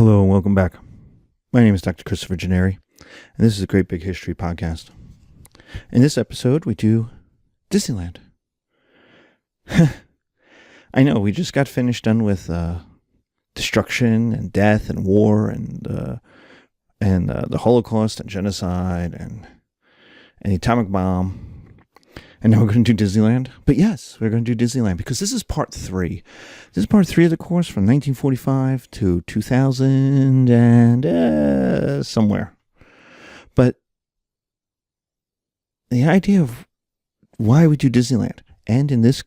Hello and welcome back. My name is Dr. Christopher Gennari, and this is a Great Big History podcast. In this episode, we do Disneyland. I know, we just got finished done with destruction and death and war and the Holocaust and genocide and the atomic bomb. And now we're going to do Disneyland. But yes, we're going to do Disneyland because this is part 3. This is part 3 of the course from 1945 to 2000 and somewhere. But the idea of why we do Disneyland, and in this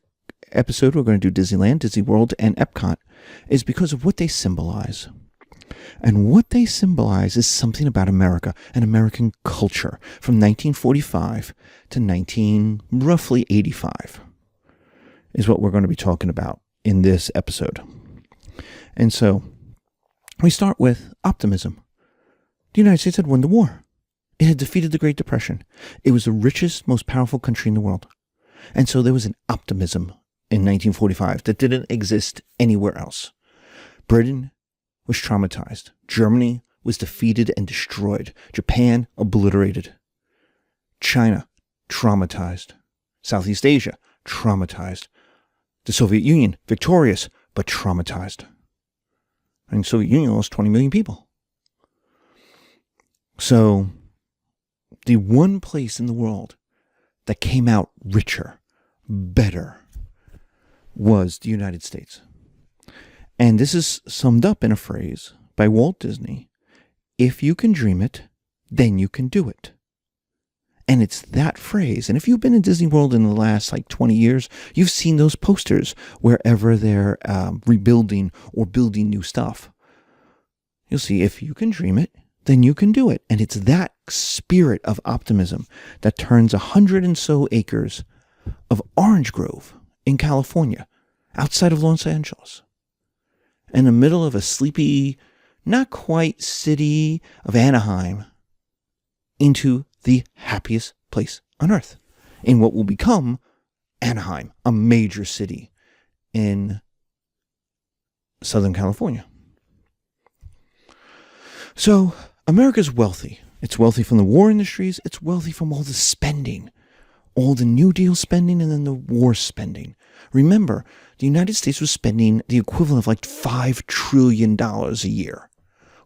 episode we're going to do Disneyland, Disney World, and Epcot, is because of what they symbolize. And what they symbolize is something about America and American culture from 1945 to roughly 85 is what we're going to be talking about in this episode. And so we start with optimism. The United States had won the war. It had defeated the Great Depression. It was the richest, most powerful country in the world. And so there was an optimism in 1945 that didn't exist anywhere else. Britain was traumatized. Germany was defeated and destroyed. Japan obliterated. China traumatized. Southeast Asia traumatized. The Soviet Union victorious but traumatized. And the Soviet Union lost 20 million people. So the one place in the world that came out richer, better, was the United States. And this is summed up in a phrase by Walt Disney: if you can dream it, then you can do it. And it's that phrase. And if you've been in Disney World in the last 20 years, you've seen those posters wherever they're rebuilding or building new stuff. You'll see, if you can dream it, then you can do it. And it's that spirit of optimism that turns 100 and so acres of orange grove in California, outside of Los Angeles, in the middle of a sleepy, not quite city of Anaheim, into the happiest place on earth, in what will become Anaheim, a major city in Southern California. So America's wealthy. It's wealthy from the war industries. It's wealthy from all the spending, all the New Deal spending and then the war spending. Remember, the United States was spending the equivalent of $5 trillion a year.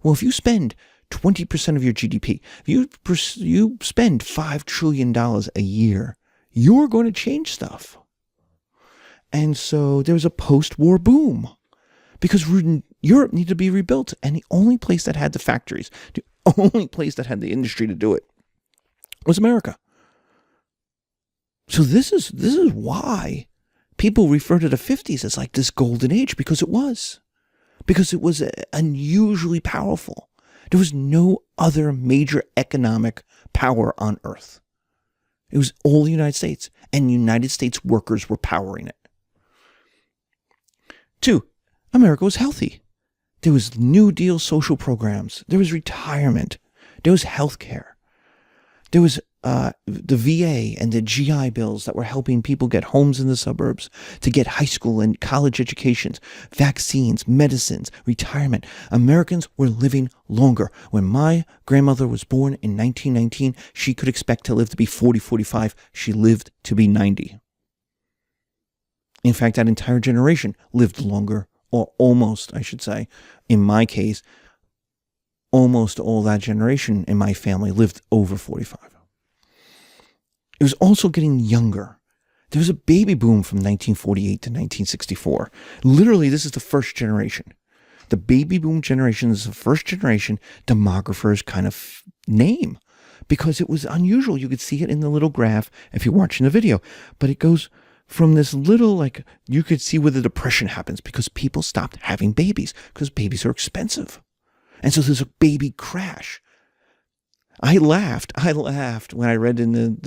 Well, if you spend 20% of your GDP, if you spend $5 trillion a year, you're going to change stuff. And so there was a post-war boom because Europe needed to be rebuilt. And the only place that had the factories, the only place that had the industry to do it, was America. So this is why people refer to the 50s as this golden age, because it was. Because it was unusually powerful. There was no other major economic power on earth. It was all the United States, and United States workers were powering it. 2, America was healthy. There was New Deal social programs. There was retirement. There was health care. There was the VA and the GI bills that were helping people get homes in the suburbs, to get high school and college educations, vaccines, medicines, retirement. Americans were living longer. When my grandmother was born in 1919, she could expect to live to be 40, 45. She lived to be 90. In fact, that entire generation lived longer, or almost, I should say. In my case, almost all that generation in my family lived over 45. It was also getting younger. There was a baby boom from 1948 to 1964. Literally, this is the first generation. The baby boom generation is the first generation demographer's kind of name, because it was unusual. You could see it in the little graph if you're watching the video. But it goes from this little, you could see where the depression happens because people stopped having babies because babies are expensive. And so there's a baby crash. I laughed when I read in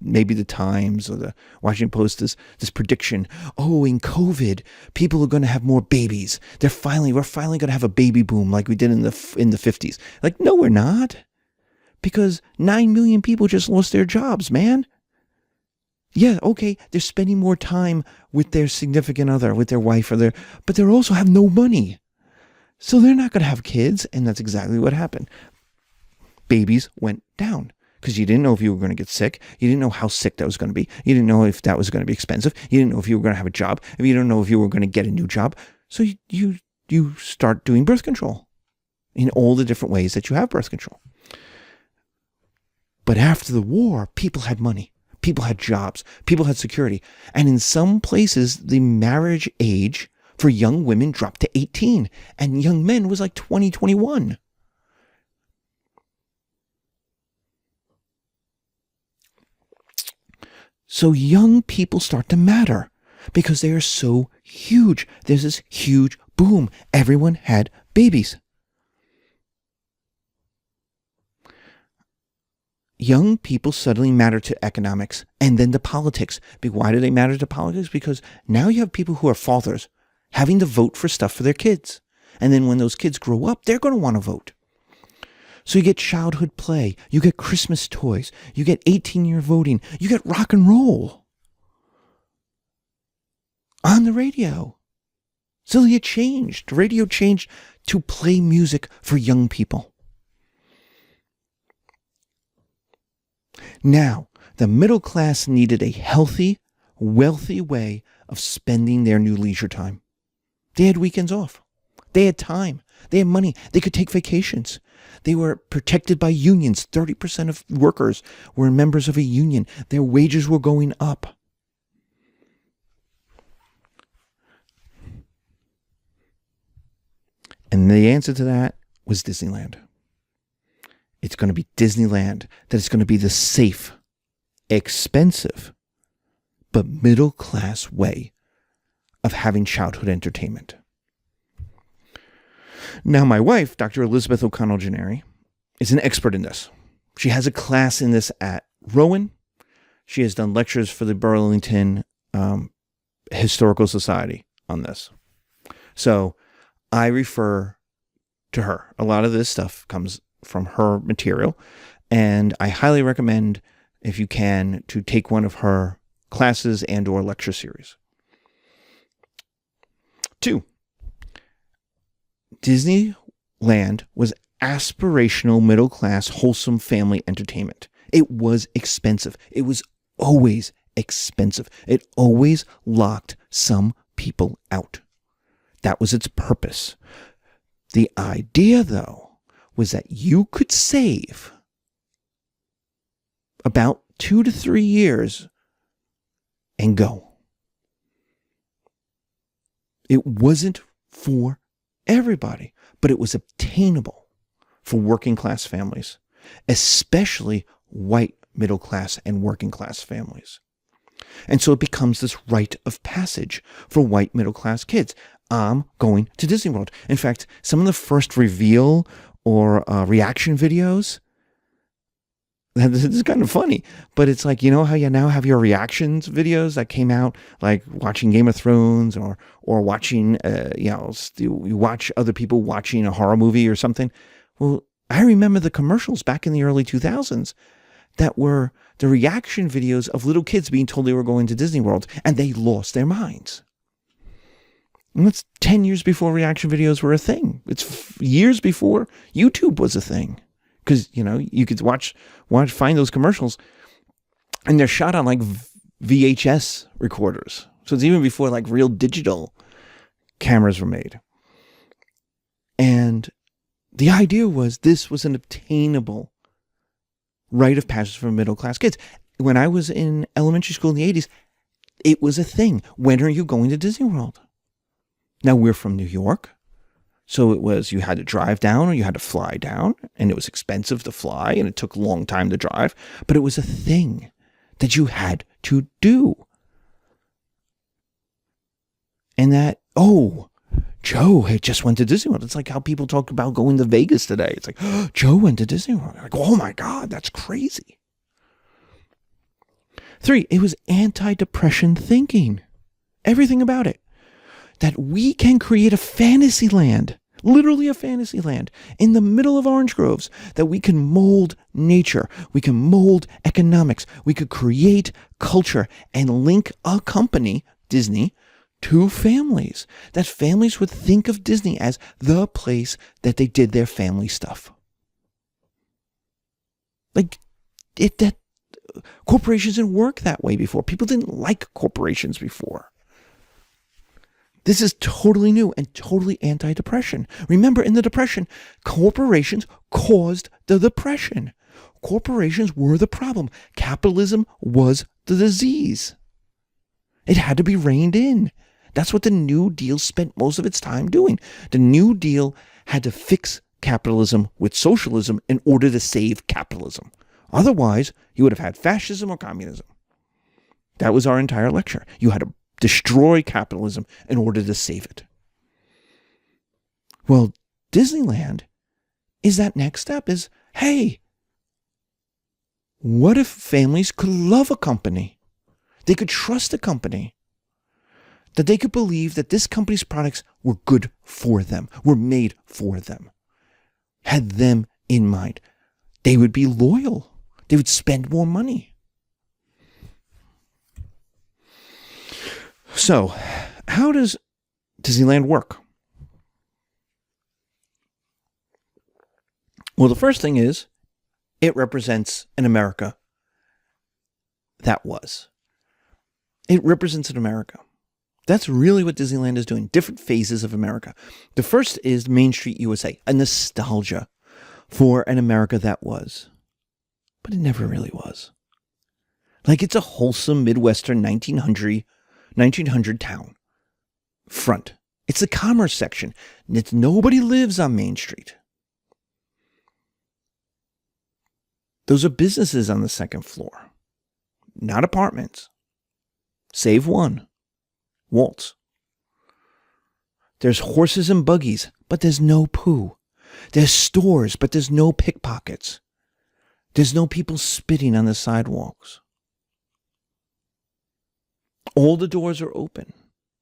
maybe the Times or the Washington Post this prediction. Oh, in COVID, people are going to have more babies. We're finally going to have a baby boom like we did in the 50s. No, we're not, because 9 million people just lost their jobs, man. Yeah, okay, they're spending more time with their significant other, with their wife but they also have no money. So they're not going to have kids, and that's exactly what happened. Babies went down because you didn't know if you were going to get sick. You didn't know how sick that was going to be. You didn't know if that was going to be expensive. You didn't know if you were going to have a job. If you didn't know if you were going to get a new job. So you start doing birth control in all the different ways that you have birth control. But after the war, people had money. People had jobs. People had security. And in some places, the marriage age for young women dropped to 18. And young men was like 20, 21. So young people start to matter because they are so huge. There's this huge boom. Everyone had babies. Young people suddenly matter to economics and then to politics. Why do they matter to politics? Because now you have people who are fathers having to vote for stuff for their kids. And then when those kids grow up, they're going to want to vote. So you get childhood play, you get Christmas toys, you get 18-year voting, you get rock and roll on the radio. So it changed. The radio changed to play music for young people. Now, the middle class needed a healthy, wealthy way of spending their new leisure time. They had weekends off. They had time. They had money. They could take vacations. They were protected by unions. 30% of workers were members of a union. Their wages were going up. And the answer to that was Disneyland. It's going to be Disneyland. That it's going to be the safe, expensive, but middle-class way of having childhood entertainment. Now, my wife, Dr. Elizabeth O'Connell-Gennari, is an expert in this. She has a class in this at Rowan. She has done lectures for the Burlington Historical Society on this. So I refer to her. A lot of this stuff comes from her material, and I highly recommend, if you can, to take one of her classes and or lecture series. 2. Disneyland was aspirational, middle-class, wholesome family entertainment. It was expensive. It was always expensive. It always locked some people out. That was its purpose. The idea, though, was that you could save about 2 to 3 years and go. It wasn't for everybody, but it was obtainable for working class families, especially white middle class and working class families. And so it becomes this rite of passage for white middle class kids. I'm going to Disney World. In fact, some of the first reveal or reaction videos, this is kind of funny, but it's like, you know how you now have your reactions videos that came out, like watching Game of Thrones or watching, you watch other people watching a horror movie or something. Well, I remember the commercials back in the early 2000s that were the reaction videos of little kids being told they were going to Disney World, and they lost their minds. And that's 10 years before reaction videos were a thing. It's years before YouTube was a thing. Because, you could find those commercials, and they're shot on like VHS recorders. So it's even before like real digital cameras were made. And the idea was this was an obtainable rite of passage for middle class kids. When I was in elementary school in the 80s, it was a thing. When are you going to Disney World? Now, we're from New York. So it was, you had to drive down or you had to fly down, and it was expensive to fly and it took a long time to drive, but it was a thing that you had to do. And that, Joe had just went to Disney World. It's like how people talk about going to Vegas today. It's like, Joe went to Disney World. Like, oh my God, that's crazy. 3, it was anti-depression thinking. Everything about it. That we can create a fantasy land, literally a fantasy land, in the middle of orange groves, that we can mold nature, we can mold economics, we could create culture and link a company, Disney, to families, that families would think of Disney as the place that they did their family stuff. Like, that corporations didn't work that way before. People didn't like corporations before. This is totally new and totally anti-depression. Remember, in the Depression, corporations caused the Depression. Corporations were the problem. Capitalism was the disease. It had to be reined in. That's what the New Deal spent most of its time doing. The New Deal had to fix capitalism with socialism in order to save capitalism. Otherwise, you would have had fascism or communism. That was our entire lecture. You had to destroy capitalism in order to save it. Well, Disneyland is that next step is, hey, what if families could love a company? They could trust a company. That they could believe that this company's products were good for them, were made for them, had them in mind. They would be loyal. They would spend more money. So, how does Disneyland work? Well, the first thing is, it represents an America that was. It represents an America. That's really what Disneyland is doing. Different phases of America. The first is Main Street USA, a nostalgia for an America that was. But it never really was. Like, it's a wholesome Midwestern 1900 town. Front. It's the commerce section. Nobody lives on Main Street. Those are businesses on the second floor. Not apartments. Save one. Waltz. There's horses and buggies, but there's no poo. There's stores, but there's no pickpockets. There's no people spitting on the sidewalks. All the doors are open.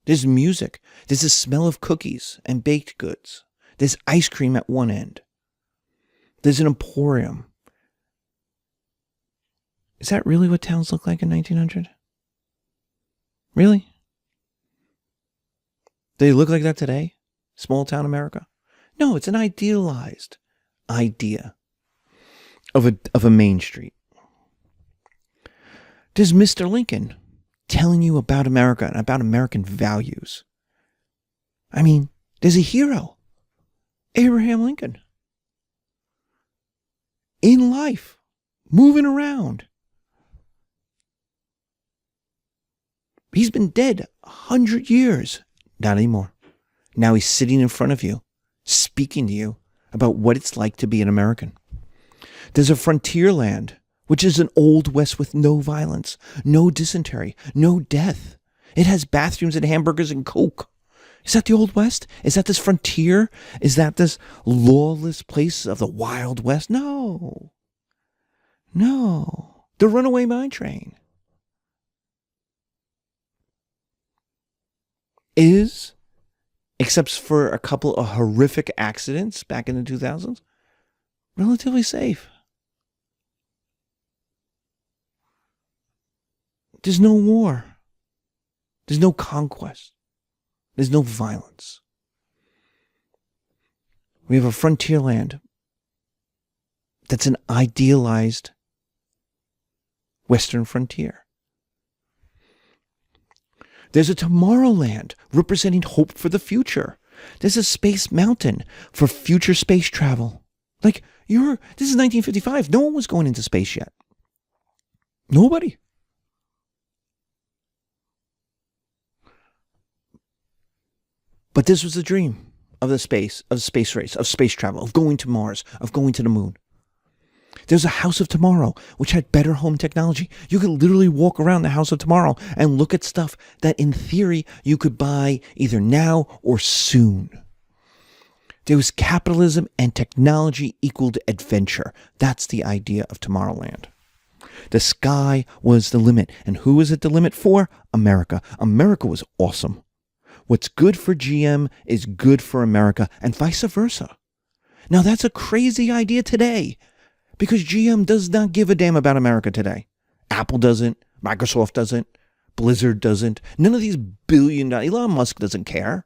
There's music. There's the smell of cookies and baked goods. There's ice cream at one end. There's an emporium. Is that really what towns look like in 1900? Really? Do they look like that today? Small town America? No, it's an idealized idea of a Main Street. There's Mr. Lincoln telling you about America and about American values. I mean, there's a hero, Abraham Lincoln. In life, moving around. He's been dead 100 years. Not anymore. Now he's sitting in front of you, speaking to you about what it's like to be an American. There's a frontier land, which is an old west with no violence, no dysentery, no death. It has bathrooms and hamburgers and Coke. Is that the Old West? Is that this frontier? Is that this lawless place of the Wild West? No. No. The runaway mine train. Is, except for a couple of horrific accidents back in the 2000s, relatively safe. There's no war. There's no conquest. There's no violence. We have a frontier land that's an idealized Western frontier. There's a Tomorrowland representing hope for the future. There's a Space Mountain for future space travel. Like, this is 1955. No one was going into space yet. Nobody. But this was the dream of the space race, of space travel, of going to Mars, of going to the moon. There's a House of Tomorrow, which had better home technology. You could literally walk around the House of Tomorrow and look at stuff that, in theory, you could buy either now or soon. There was capitalism and technology equaled adventure. That's the idea of Tomorrowland. The sky was the limit. And who was it the limit for? America. America was awesome. What's good for GM is good for America, and vice versa. Now, that's a crazy idea today, because GM does not give a damn about America today. Apple doesn't. Microsoft doesn't. Blizzard doesn't. None of these billion-dollar... Elon Musk doesn't care.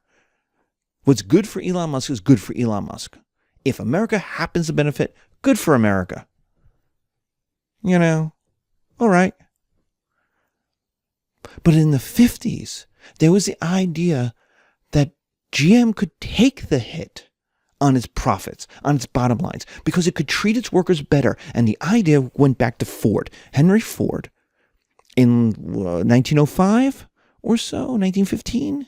What's good for Elon Musk is good for Elon Musk. If America happens to benefit, good for America. You know, all right. But in the 50s, there was the idea that GM could take the hit on its profits, on its bottom lines, because it could treat its workers better. And the idea went back to Ford. Henry Ford, in 1905 or so, 1915,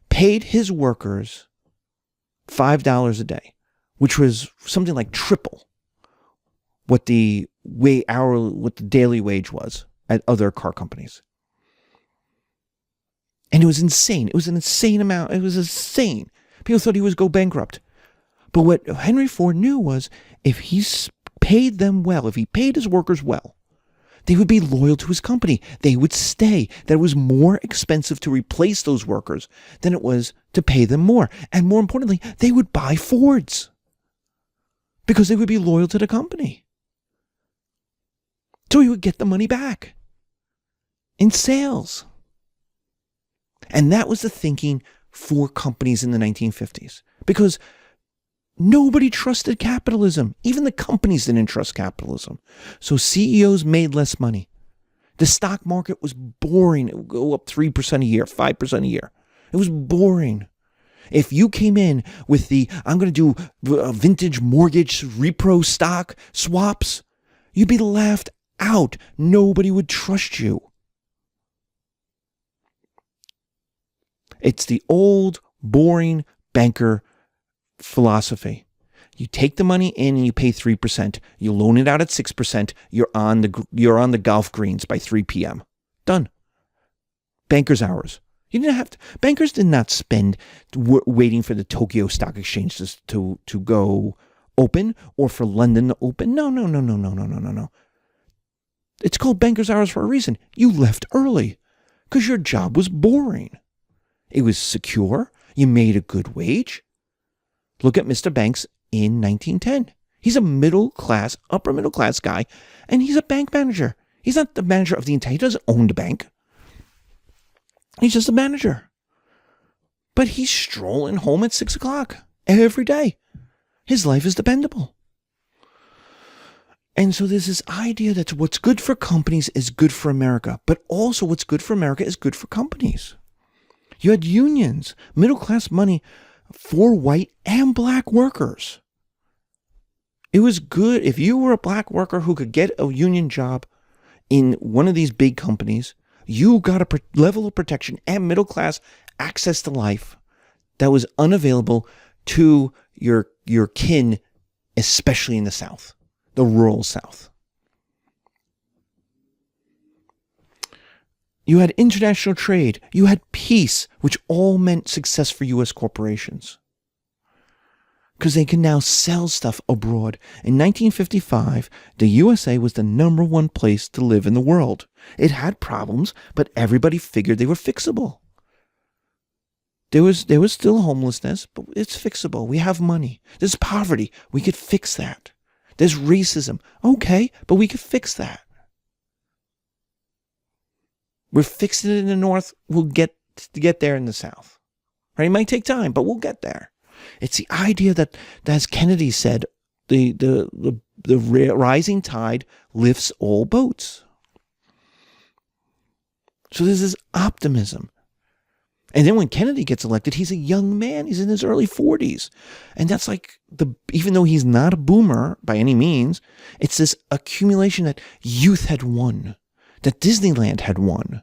paid his workers $5 a day, which was something like triple what the daily wage was at other car companies. And it was insane. It was an insane amount. It was insane. People thought he was go bankrupt. But what Henry Ford knew was if he paid them well, if he paid his workers well, they would be loyal to his company. They would stay. That it was more expensive to replace those workers than it was to pay them more. And more importantly, they would buy Fords because they would be loyal to the company. So he would get the money back in sales. And that was the thinking for companies in the 1950s. Because nobody trusted capitalism. Even the companies didn't trust capitalism. So CEOs made less money. The stock market was boring. It would go up 3% a year, 5% a year. It was boring. If you came in with I'm going to do vintage mortgage repro stock swaps, you'd be laughed out. Nobody would trust you. It's the old, boring banker philosophy. You take the money in and you pay 3%. You loan it out at 6%. You're on the golf greens by 3 p.m. Done. Banker's hours. You didn't have to. Bankers did not spend waiting for the Tokyo Stock Exchange to go open or for London to open. No. It's called banker's hours for a reason. You left early because your job was boring. It was secure. You made a good wage. Look at Mr. Banks in 1910. He's a upper middle class guy, and he's a bank manager. He's not the manager of the entire. He doesn't own the bank. He's just a manager. But he's strolling home at 6 o'clock every day. His life is dependable. And so there's this idea that what's good for companies is good for America, but also what's good for America is good for companies. You had unions, middle-class money for white and black workers. It was good if you were a black worker who could get a union job in one of these big companies. You got a level of protection and middle-class access to life that was unavailable to your kin, especially in the South, the rural South. You had international trade. You had peace, which all meant success for U.S. corporations. Because they can now sell stuff abroad. In 1955, the USA was the number one place to live in the world. It had problems, but everybody figured they were fixable. There was still homelessness, but it's fixable. We have money. There's poverty. We could fix that. There's racism. Okay, but we could fix that. We're fixing it in the North. We'll get there in the South. Right? It might take time, but we'll get there. It's the idea that, as Kennedy said, the rising tide lifts all boats. So there's this optimism. And then when Kennedy gets elected, he's a young man. He's in his early 40s. And that's like, even though he's not a boomer by any means, it's this accumulation that youth had won, that Disneyland had won,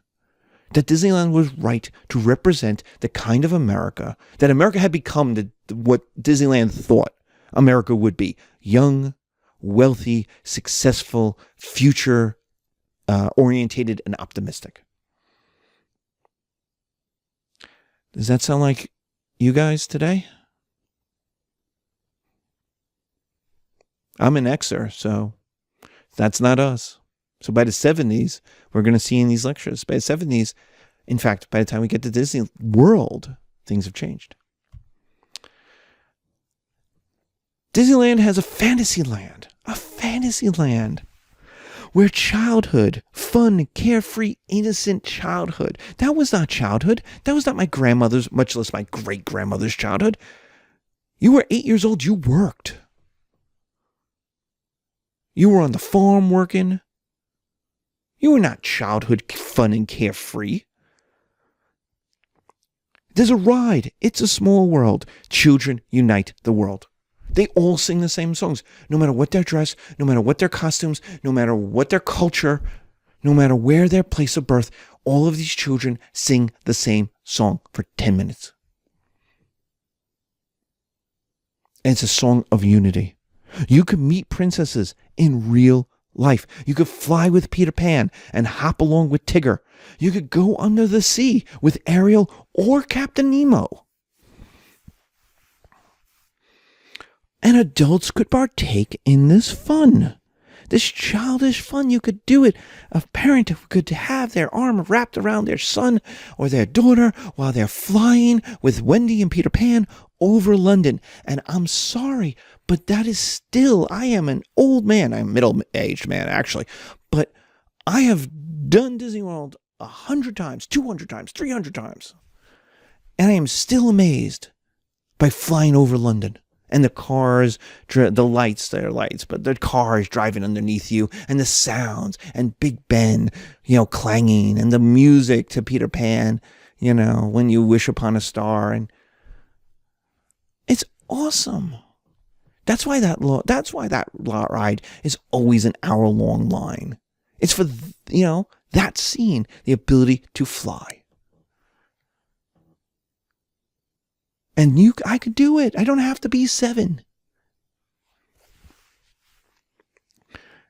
that Disneyland was right to represent the kind of America that America had become, what Disneyland thought America would be. Young, wealthy, successful, future orientated, and optimistic. Does that sound like you guys today? I'm an Xer, so that's not us. So by the 70s, we're going to see in these lectures, by the 70s, in fact, by the time we get to Disney World, things have changed. Disneyland has a fantasy land where childhood, fun, carefree, innocent childhood, that was not childhood. That was not my grandmother's, much less my great-grandmother's childhood. You were 8 years old, you worked. You were on the farm working. You were not childhood fun and carefree. There's a ride. It's a small world. Children unite the world. They all sing the same songs, no matter what their dress, no matter what their costumes, no matter what their culture, no matter where their place of birth. All of these children sing the same song for 10 minutes. And it's a song of unity. You could meet princesses in real life. You could fly with Peter Pan and hop along with Tigger. You could go under the sea with Ariel or Captain Nemo. And adults could partake in this fun. This childish fun. You could do it. A parent could have their arm wrapped around their son or their daughter while they're flying with Wendy and Peter Pan over London. And I'm sorry, but that is still, I am an old man. I'm a middle-aged man, actually. But I have done Disney World 100 times, 200 times, 300 times. And I am still amazed by flying over London. And the cars, the lights, they're lights, but the cars driving underneath you, and the sounds, and Big Ben, clanging, and the music to Peter Pan, when you wish upon a star, and it's awesome. That's why that ride is always an hour-long line. It's for, that scene, the ability to fly. And I could do it. I don't have to be 7.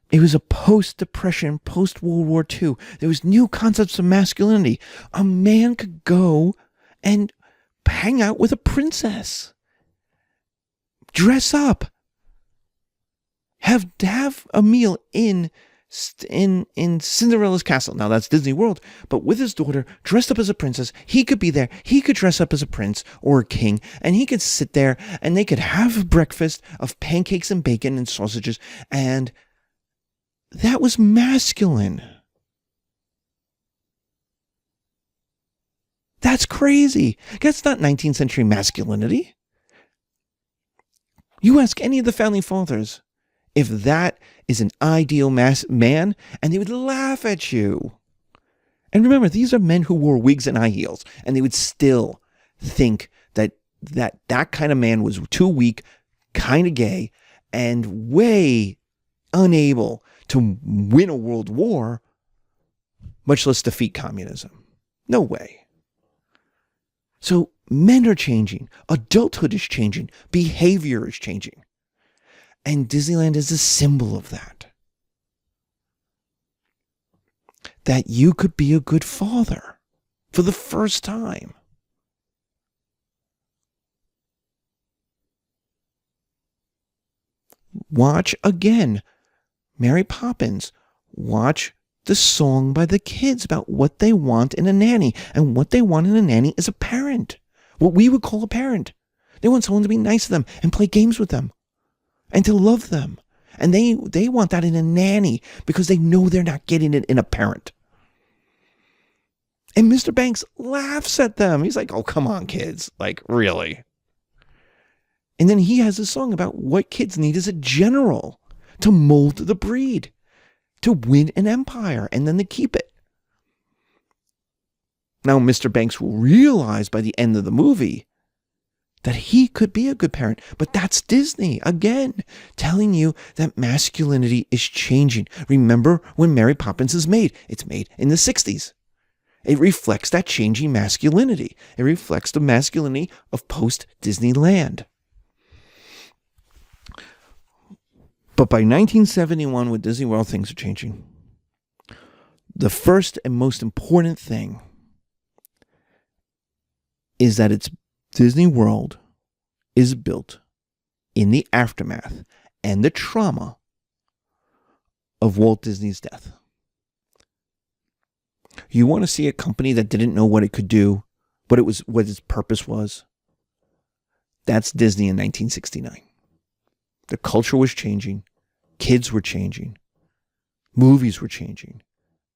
It was a post-Depression, post-World War II. There was new concepts of masculinity. A man could go and hang out with a princess. Dress up. Have a meal in Cinderella's castle. Now that's Disney World, but with his daughter dressed up as a princess. He could be there. He could dress up as a prince or a king, and he could sit there and they could have breakfast of pancakes and bacon and sausages, and that was masculine. That's crazy. That's not 19th century masculinity. You ask any of the founding fathers if that is an ideal man, and they would laugh at you. And remember, these are men who wore wigs and high heels, and they would still think that kind of man was too weak, kind of gay, and way unable to win a world war, much less defeat communism. No way. So men are changing. Adulthood is changing. Behavior is changing. And Disneyland is a symbol of that. That you could be a good father for the first time. Watch again Mary Poppins. Watch the song by the kids about what they want in a nanny. And what they want in a nanny is a parent. What we would call a parent. They want someone to be nice to them and play games with them. And to love them. And they want that in a nanny because they know they're not getting it in a parent. And Mr. Banks laughs at them. He's like, oh, come on, kids. Like, really? And then he has a song about what kids need as a general to mold the breed, to win an empire, and then to keep it. Now, Mr. Banks will realize by the end of the movie that he could be a good parent. But that's Disney, again, telling you that masculinity is changing. Remember when Mary Poppins is made? It's made in the 60s. It reflects that changing masculinity. It reflects the masculinity of post-Disneyland. But by 1971, with Disney World, things are changing. The first and most important thing is that it's Disney World is built in the aftermath and the trauma of Walt Disney's death. You want to see a company that didn't know what it could do, what its purpose was? That's Disney in 1969. The culture was changing. Kids were changing. Movies were changing,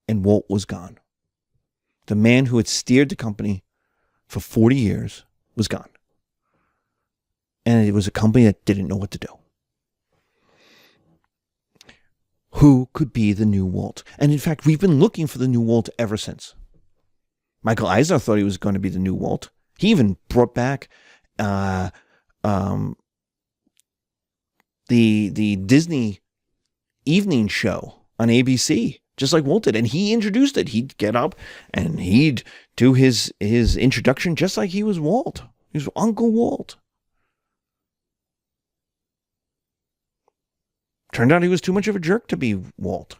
and Walt was gone. The man who had steered the company for 40 years was gone. And it was a company that didn't know what to do. Who could be the new Walt? And in fact, we've been looking for the new Walt ever since. Michael Eisner thought he was going to be the new Walt. He even brought back the Disney evening show on ABC, just like Walt did. And he introduced it. He'd get up and he'd do his introduction just like he was Walt. He was Uncle Walt. Turned out he was too much of a jerk to be Walt.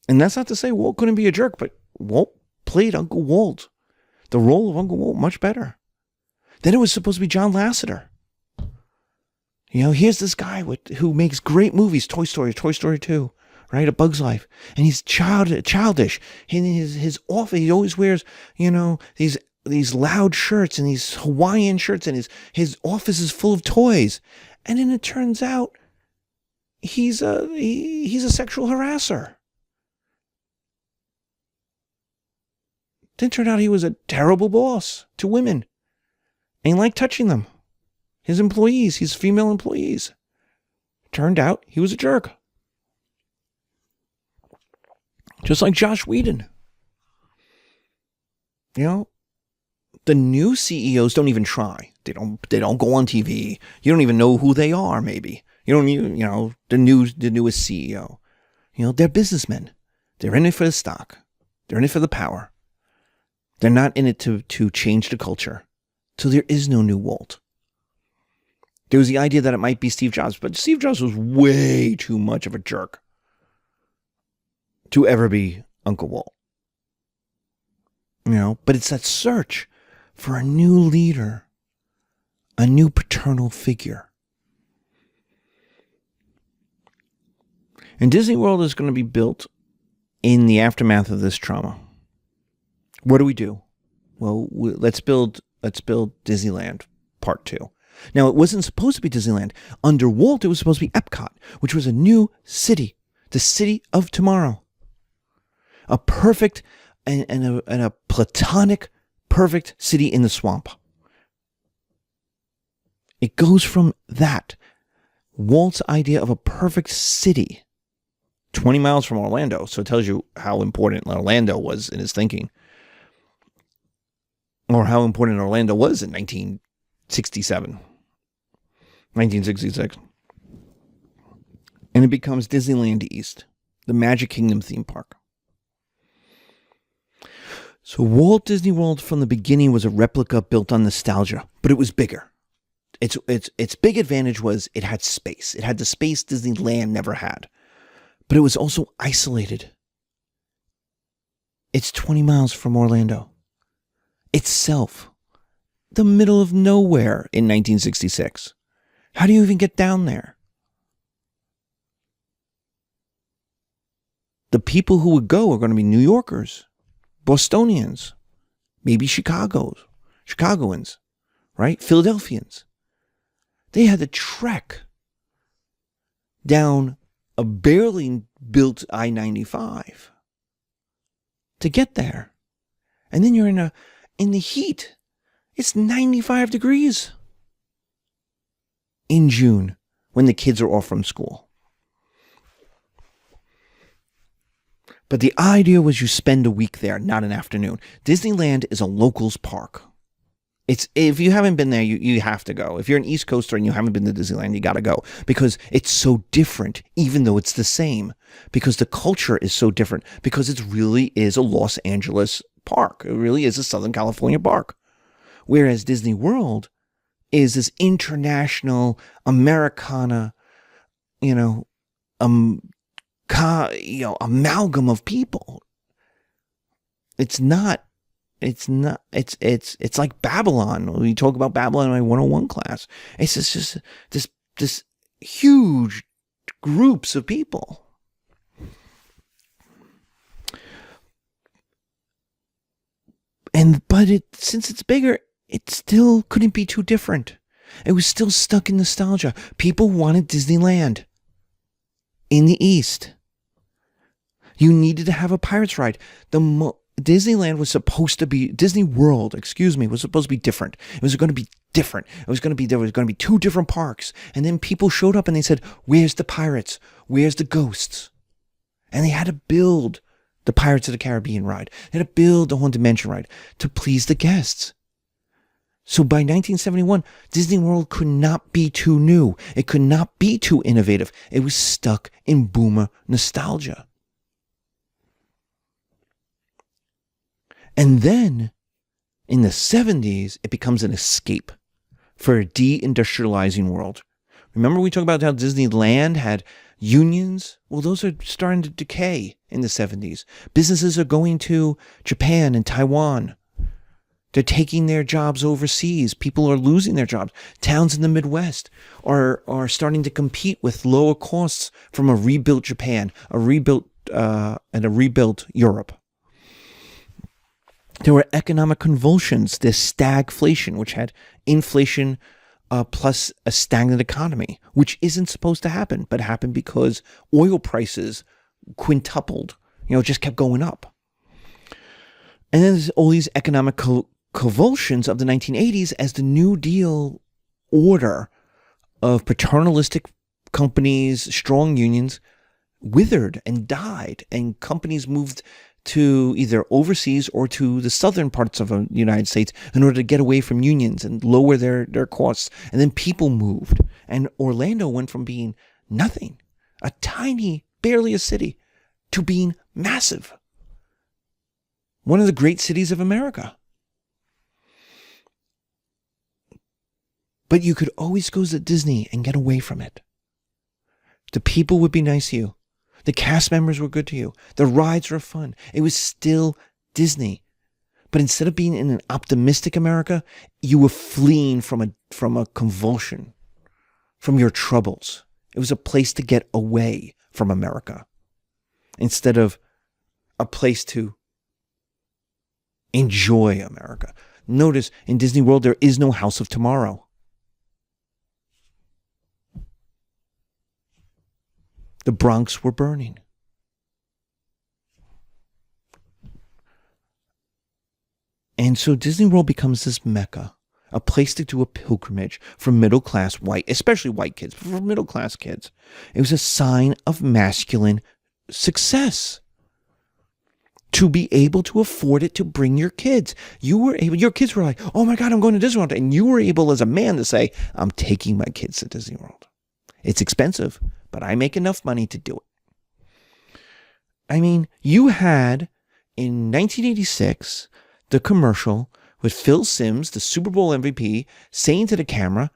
And that's not to say Walt couldn't be a jerk, but Walt played Uncle Walt, the role of Uncle Walt, much better. Then it was supposed to be John Lasseter. You know, here's this guy who makes great movies, Toy Story 2, right? A Bug's Life. And he's childish. In his office, he always wears, you know, these loud shirts and these Hawaiian shirts, and his office is full of toys. And then it turns out he's a sexual harasser. Then it turned out he was a terrible boss to women. And he liked touching them. His employees, his female employees. Turned out he was a jerk. Just like Joss Whedon. You know, the new CEOs don't even try. They don't go on TV. You don't even know who they are, maybe. You don't even, you know, the newest CEO. You know, they're businessmen. They're in it for the stock. They're in it for the power. They're not in it to change the culture. So there is no new Walt. There was the idea that it might be Steve Jobs, but Steve Jobs was way too much of a jerk to ever be Uncle Walt. You know, but it's that search for a new leader, a new paternal figure. And Disney World is going to be built in the aftermath of this trauma. What do? Well, let's build Disneyland Part 2. Now, it wasn't supposed to be Disneyland. Under Walt, it was supposed to be Epcot, which was a new city, the city of tomorrow. A perfect and a platonic perfect city in the swamp. It goes from that, Walt's idea of a perfect city, 20 miles from Orlando, so it tells you how important Orlando was in his thinking. Or how important Orlando was in 1966. And it becomes Disneyland East, the Magic Kingdom theme park. So Walt Disney World from the beginning was a replica built on nostalgia, but it was bigger. Its big advantage was it had space. It had the space Disneyland never had. But it was also isolated. It's 20 miles from Orlando. Itself, the middle of nowhere in 1966. How do you even get down there? The people who would go are going to be New Yorkers, Bostonians, maybe Chicagoans, right? Philadelphians. They had to trek down a barely built I-95 to get there. And then you're in the heat. It's 95 degrees in June when the kids are off from school. But the idea was you spend a week there, not an afternoon. Disneyland is a locals park. If you haven't been there, you have to go. If you're an East Coaster and you haven't been to Disneyland, you got to go. Because it's so different, even though it's the same. Because the culture is so different. Because it really is a Los Angeles park. It really is a Southern California park. Whereas Disney World is this international Americana, amalgam of people. It's like Babylon. We talk about Babylon in my 101 class. It's just this huge groups of people. But since it's bigger, it still couldn't be too different. It was still stuck in nostalgia. People wanted Disneyland. in the East. You needed to have a Pirates ride. Disneyland was supposed to be, Disney World, was supposed to be different. It was going to be different. There was going to be 2 different parks. And then people showed up and they said, where's the pirates? Where's the ghosts? And they had to build the Pirates of the Caribbean ride. They had to build the Haunted Mansion ride to please the guests. So by 1971, Disney World could not be too new. It could not be too innovative. It was stuck in boomer nostalgia. And then, in the 70s, it becomes an escape for a deindustrializing world. Remember we talked about how Disneyland had unions? Well, those are starting to decay in the 70s. Businesses are going to Japan and Taiwan. They're taking their jobs overseas. People are losing their jobs. Towns in the Midwest are starting to compete with lower costs from a rebuilt Japan, and a rebuilt Europe. There were economic convulsions. There's stagflation, which had inflation plus a stagnant economy, which isn't supposed to happen, but happened because oil prices quintupled. Just kept going up. And then there's all these economic convulsions of the 1980s as the New Deal order of paternalistic companies, strong unions, withered and died, and companies moved to either overseas or to the southern parts of the United States in order to get away from unions and lower their costs. And then people moved. And Orlando went from being nothing, a tiny, barely a city, to being massive. One of the great cities of America. But you could always go to Disney and get away from it. The people would be nice to you. The cast members were good to you. The rides were fun. It was still Disney. But instead of being in an optimistic America, you were fleeing from a convulsion, from your troubles. It was a place to get away from America instead of a place to enjoy America. Notice in Disney World, there is no House of Tomorrow. The Bronx were burning. And so Disney World becomes this mecca, a place to do a pilgrimage for middle-class white, especially white kids, but for middle-class kids. It was a sign of masculine success. To be able to afford it to bring your kids. Your kids were like, oh my God, I'm going to Disney World. And you were able as a man to say, I'm taking my kids to Disney World. It's expensive, but I make enough money to do it. I mean, you had, in 1986, the commercial with Phil Simms, the Super Bowl MVP, saying to the camera,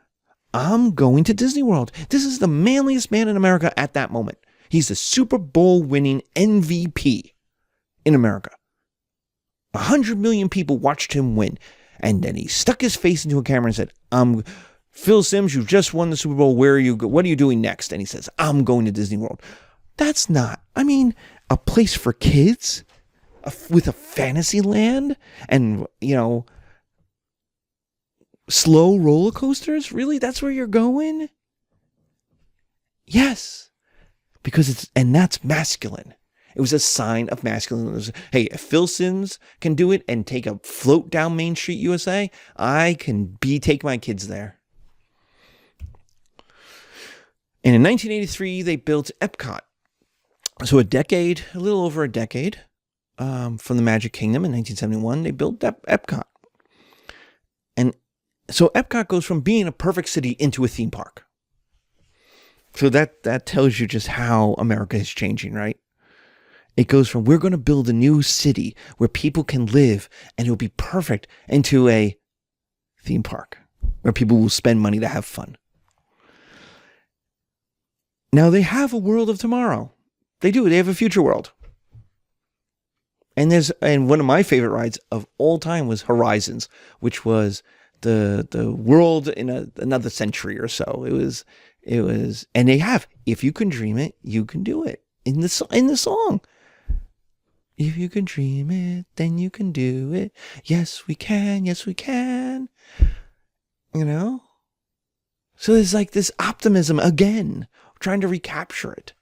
I'm going to Disney World. This is the manliest man in America at that moment. He's the Super Bowl winning MVP in America. 100 million people watched him win. And then he stuck his face into a camera and said, Phil Simms, you just won the Super Bowl. Where are you? What are you doing next? And he says, I'm going to Disney World. That's not, a place for kids with a fantasy land and, slow roller coasters. Really? That's where you're going? Yes. Because that's masculine. It was a sign of masculine. Hey, if Phil Simms can do it and take a float down Main Street, USA, I can take my kids there. And in 1983, they built Epcot. So a little over a decade from the Magic Kingdom in 1971, they built Epcot. And so Epcot goes from being a perfect city into a theme park. So that tells you just how America is changing, right? It goes from, we're going to build a new city where people can live and it'll be perfect, into a theme park where people will spend money to have fun. Now, they have a world of tomorrow. They do. They have a future world. And one of my favorite rides of all time was Horizons, which was the world in another century or so. It was, and they have, if you can dream it, you can do it in the song. If you can dream it, then you can do it. Yes, we can. Yes, we can. So there's like this optimism again, trying to recapture it.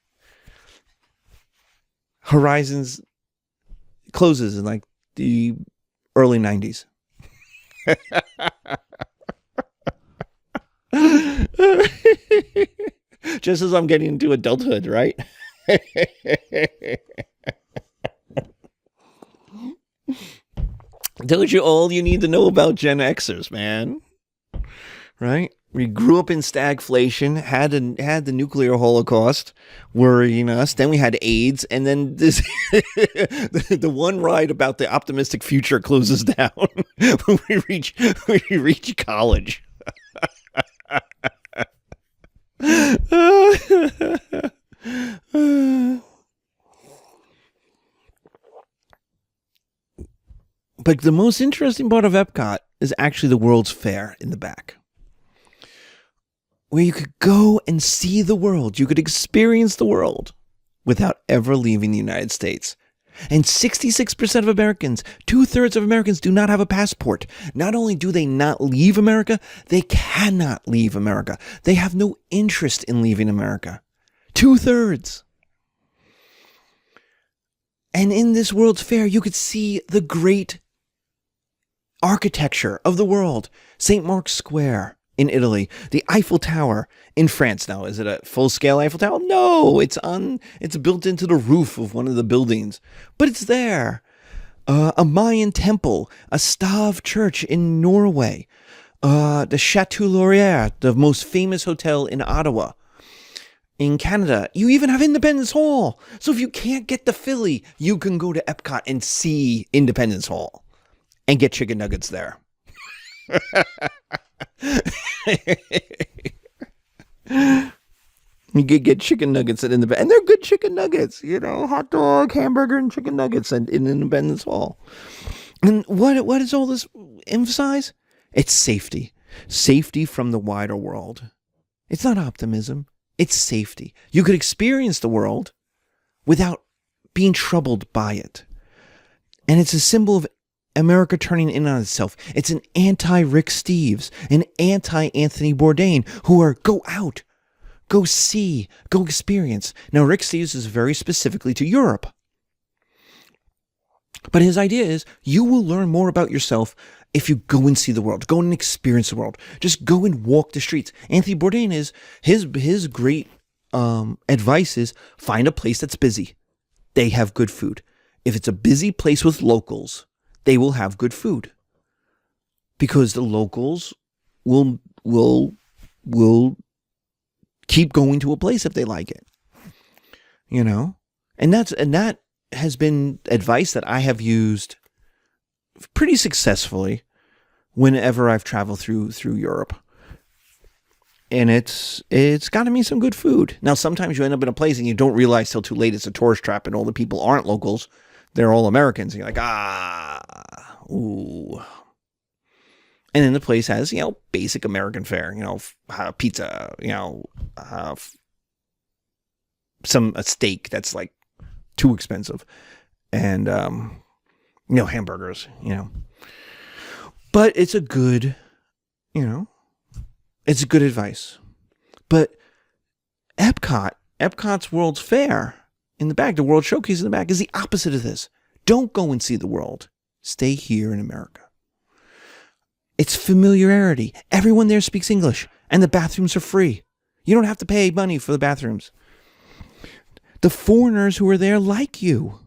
Horizons closes in like the early 90s. Just as I'm getting into adulthood, right? Told you all you need to know about Gen Xers, man. Right? We grew up in stagflation, had the nuclear holocaust worrying us. Then we had AIDS, and then this the one ride about the optimistic future closes down when we reach college. But the most interesting part of Epcot is actually the World's Fair in the back, where you could go and see the world. You could experience the world without ever leaving the United States. And 66% of Americans, 2/3 of Americans, do not have a passport. Not only do they not leave America, they cannot leave America. They have no interest in leaving America. 2/3. And in this World's Fair, you could see the great architecture of the world. St. Mark's Square in Italy, the Eiffel Tower in France. Now, is it a full-scale Eiffel Tower? No, it's built into the roof of one of the buildings, but it's there. A Mayan temple, a Stav church in Norway, the Chateau Laurier, the most famous hotel in Ottawa. In Canada, you even have Independence Hall. So if you can't get to Philly, you can go to Epcot and see Independence Hall and get chicken nuggets there. You could get chicken nuggets at Independence, and they're good chicken nuggets, hot dog, hamburger, and chicken nuggets in Independence Hall. And what does all this emphasize? It's safety. Safety from the wider world. It's not optimism. It's safety. You could experience the world without being troubled by it. And it's a symbol of America turning in on itself. It's an anti-Rick Steves, an anti-Anthony Bourdain, who are go out, go see, go experience. Now, Rick Steves is very specifically to Europe. But his idea is you will learn more about yourself if you go and see the world, go and experience the world. Just go and walk the streets. Anthony Bourdain is, his great advice is find a place that's busy. They have good food. If it's a busy place with locals, they will have good food, because the locals will keep going to a place if they like it, and that has been advice that I have used pretty successfully whenever I've traveled through Europe, and it's gotten me some good food. Now, sometimes you end up in a place and you don't realize till too late it's a tourist trap, and all the people aren't locals. They're all Americans. And you're like, ooh. And then the place has, basic American fare, pizza, a steak that's like too expensive, and, hamburgers, But it's a good, it's good advice. But Epcot's World's Fair in the back, the World Showcase in the back, is the opposite of this. Don't go and see the world. Stay here in America. It's familiarity. Everyone there speaks English, and the bathrooms are free. You don't have to pay money for the bathrooms. The foreigners who are there like you.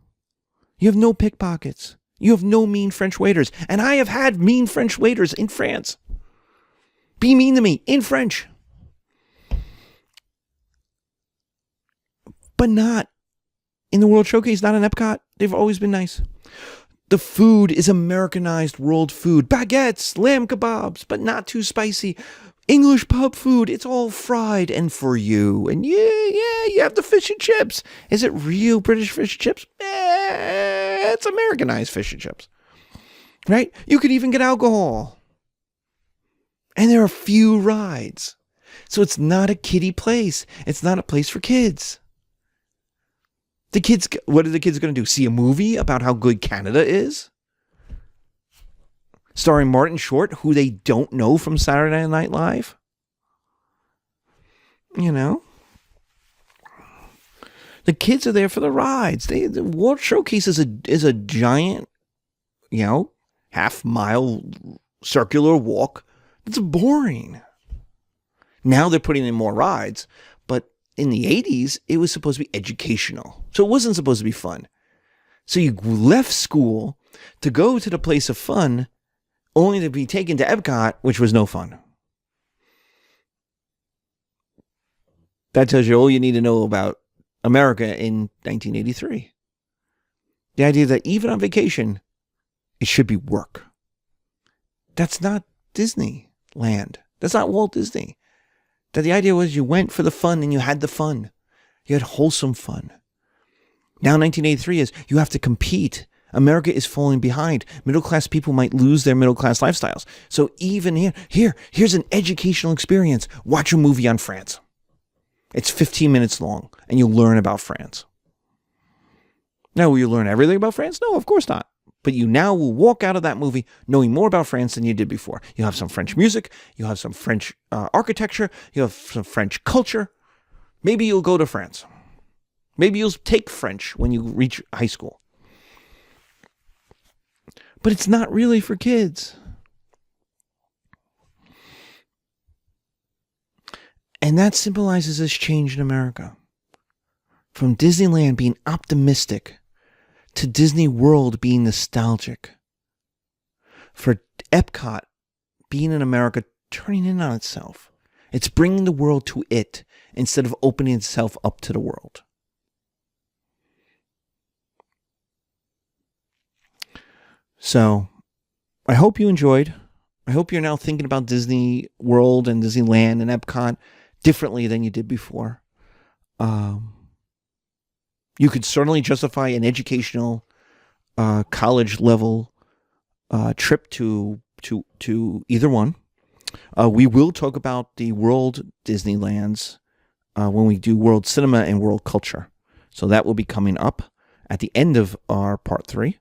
You have no pickpockets. You have no mean French waiters. And I have had mean French waiters in France. Be mean to me in French. But not in the World Showcase, not in Epcot. They've always been nice. The food is Americanized world food. Baguettes, lamb kebabs, but not too spicy. English pub food. It's all fried and for you. And yeah, you have the fish and chips. Is it real British fish and chips? It's Americanized fish and chips. Right? You could even get alcohol. And there are few rides. So it's not a kiddie place. It's not a place for kids. What are the kids going to do? See a movie about how good Canada is? Starring Martin Short, who they don't know from Saturday Night Live? The kids are there for the rides. The World Showcase is a giant, half-mile circular walk. It's boring. Now they're putting in more rides, but in the 80s, it was supposed to be educational. So it wasn't supposed to be fun. So you left school to go to the place of fun, only to be taken to Epcot, which was no fun. That tells you all you need to know about America in 1983. The idea that even on vacation, it should be work. That's not Disneyland. That's not Walt Disney. That the idea was you went for the fun and you had the fun. You had wholesome fun. Now 1983 is you have to compete. America is falling behind. Middle-class people might lose their middle-class lifestyles. So even here's an educational experience. Watch a movie on France. It's 15 minutes long, and you'll learn about France. Now, will you learn everything about France? No, of course not. But you now will walk out of that movie knowing more about France than you did before. You'll have some French music. You'll have some French architecture. You'll have some French culture. Maybe you'll go to France. Maybe you'll take French when you reach high school. But it's not really for kids. And that symbolizes this change in America. From Disneyland being optimistic to Disney World being nostalgic. For Epcot being in America turning in on itself. It's bringing the world to it instead of opening itself up to the world. So, I hope you enjoyed. I hope you're now thinking about Disney World and Disneyland and Epcot differently than you did before. You could certainly justify an educational, college level trip to either one. We will talk about the World Disneylands when we do World Cinema and World Culture. So that will be coming up at the end of our part 3.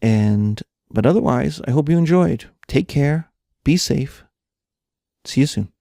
But otherwise, I hope you enjoyed. Take care. Be safe. See you soon.